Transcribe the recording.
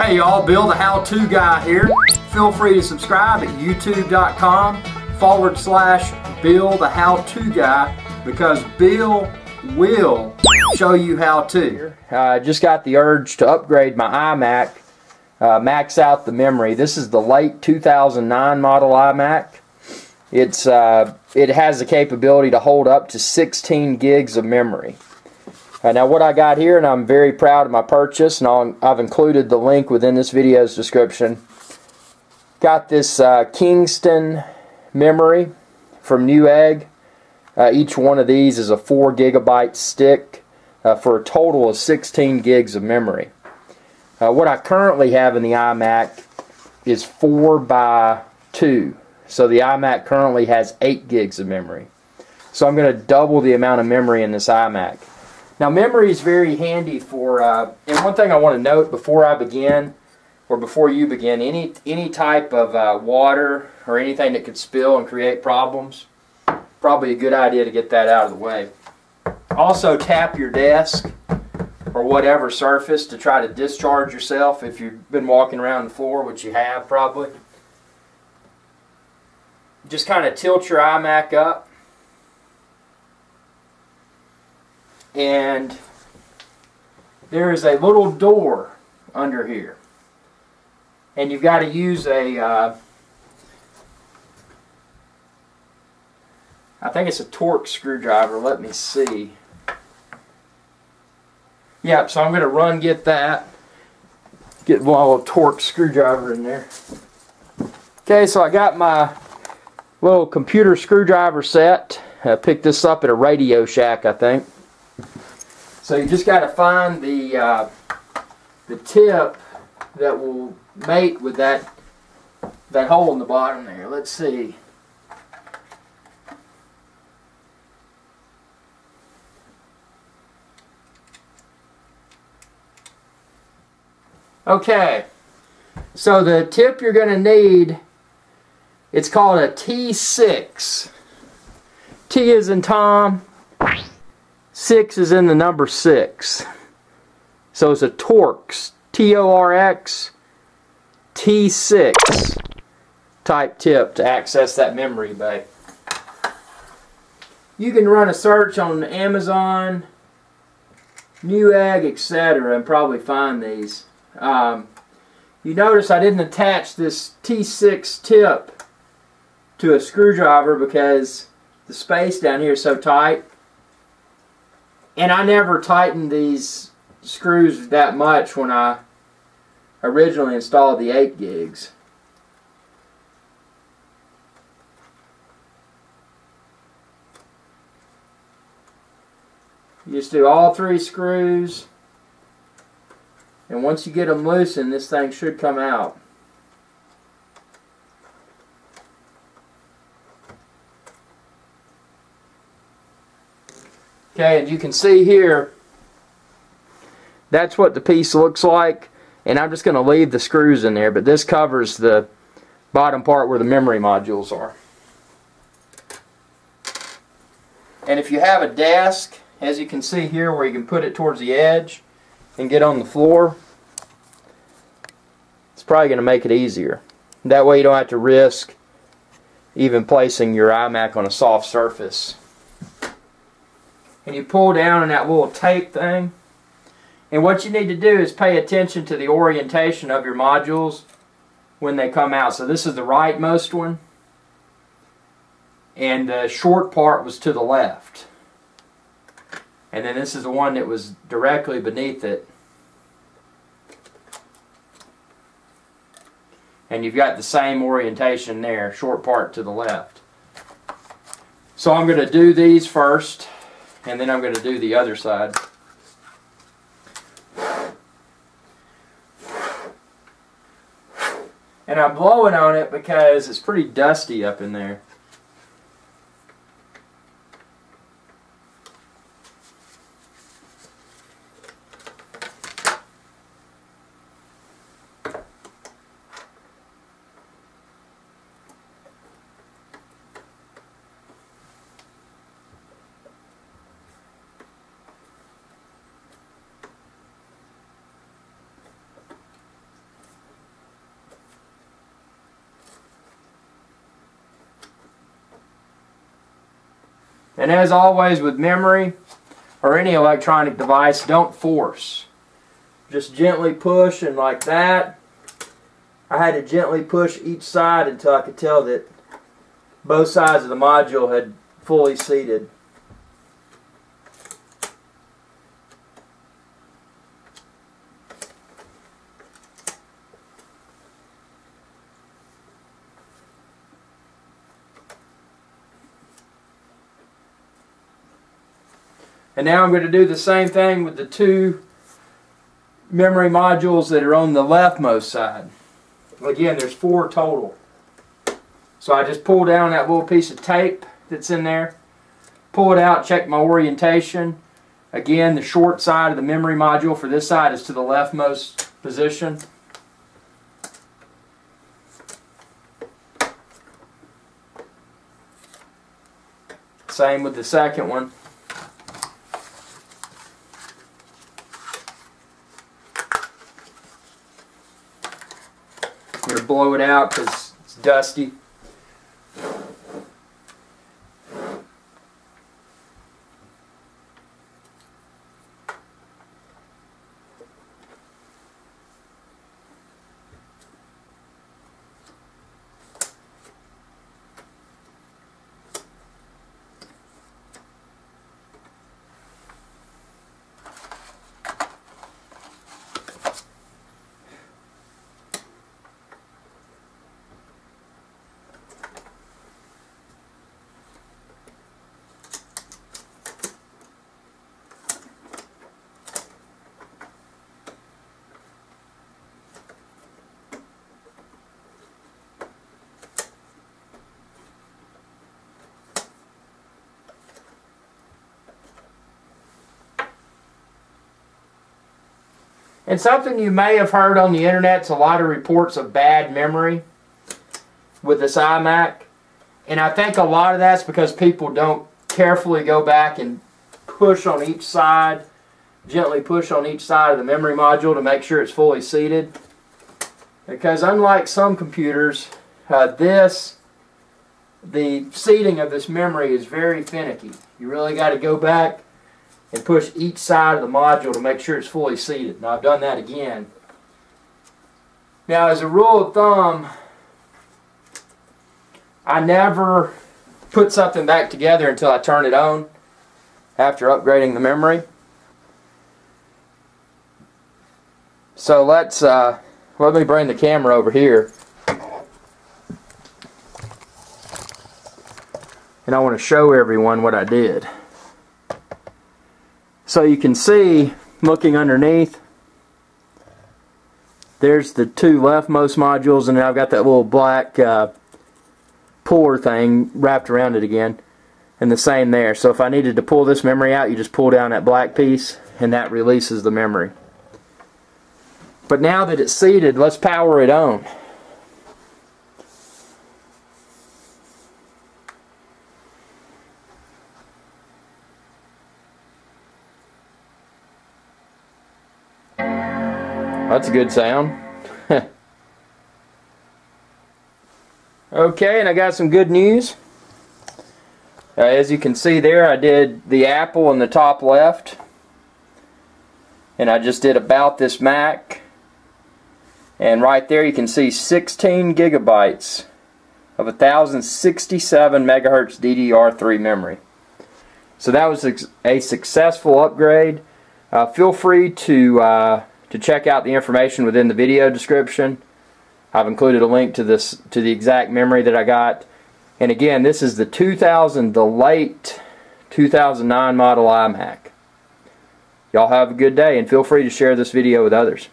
Hey y'all, Bill the How-To Guy here. Feel free to subscribe at youtube.com/Bill the How-To Guy because Bill will show you how to. I just got the urge to upgrade my iMac, max out the memory. This is the late 2009 model iMac. It has the capability to hold up to 16 gigs of memory. Now what I got here, and I'm very proud of my purchase, and I've included the link within this video's description. Got this Kingston memory from Newegg. Each one of these is a 4 gigabyte stick for a total of 16 gigs of memory. What I currently have in the iMac is 4x2. So the iMac currently has 8 gigs of memory. So I'm going to double the amount of memory in this iMac. Now memory is very handy for, and one thing I want to note before I begin, or before you begin, any type of water or anything that could spill and create problems, probably a good idea to get that out of the way. Also tap your desk or whatever surface to try to discharge yourself if you've been walking around the floor, which you have probably. Just kind of tilt your iMac up. And there is a little door under here, and you've got to use a I think it's a Torx screwdriver. Let me see. Yep, so I'm going to get that, get one little Torx screwdriver in there. Okay, so I got my little computer screwdriver set. I picked this up at a Radio Shack, I think. So you just got to find the tip that will mate with that hole in the bottom there. Let's see. Okay. So the tip you're going to need, it's called a T6. T is in Tom. 6 is in the number 6. So it's a Torx, T-O-R-X, T6 type tip to access that memory bay. You can run a search on Amazon, Newegg, etc. and probably find these. You notice I didn't attach this T6 tip to a screwdriver because the space down here is so tight. And I never tightened these screws that much when I originally installed the 8 gigs. You just do all 3 screws, and once you get them loosened, this thing should come out. Okay, and you can see here, that's what the piece looks like, and I'm just going to leave the screws in there, but this covers the bottom part where the memory modules are. And if you have a desk, as you can see here, where you can put it towards the edge and get on the floor, it's probably going to make it easier. That way you don't have to risk even placing your iMac on a soft surface. And you pull down on that little tape thing, and what you need to do is pay attention to the orientation of your modules when they come out. So this is the rightmost one, and the short part was to the left, and then this is the one that was directly beneath it, and you've got the same orientation there, short part to the left. So I'm going to do these first, and then I'm going to do the other side. And I'm blowing on it because it's pretty dusty up in there. And as always with memory or any electronic device, don't force. Just gently push, and like that. I had to gently push each side until I could tell that both sides of the module had fully seated. And now I'm going to do the same thing with the two memory modules that are on the leftmost side. Again, there's 4 total. So I just pull down that little piece of tape that's in there, pull it out, check my orientation. Again, the short side of the memory module for this side is to the leftmost position. Same with the second one. I'm going to blow it out because it's dusty. And something you may have heard on the internet is a lot of reports of bad memory with this iMac. And I think a lot of that's because people don't carefully go back and push on each side, gently push on each side of the memory module to make sure it's fully seated. Because unlike some computers, the seating of this memory is very finicky. You really got to go back and push each side of the module to make sure it's fully seated. Now I've done that again. Now as a rule of thumb, I never put something back together until I turn it on after upgrading the memory. So let me bring the camera over here. And I want to show everyone what I did. So you can see, looking underneath, there's the 2 leftmost modules, and then I've got that little black puller thing wrapped around it again, and the same there. So if I needed to pull this memory out, you just pull down that black piece, and that releases the memory. But now that it's seated, let's power it on. That's a good sound. Okay, and I got some good news. As you can see there, I did the Apple in the top left. And I just did about this Mac. And right there you can see 16 gigabytes of 1067 megahertz DDR3 memory. So that was a successful upgrade. Feel free to check out the information within the video description. I've included a link to the exact memory that I got. And again, this is the late 2009 model iMac. Y'all have a good day, and feel free to share this video with others.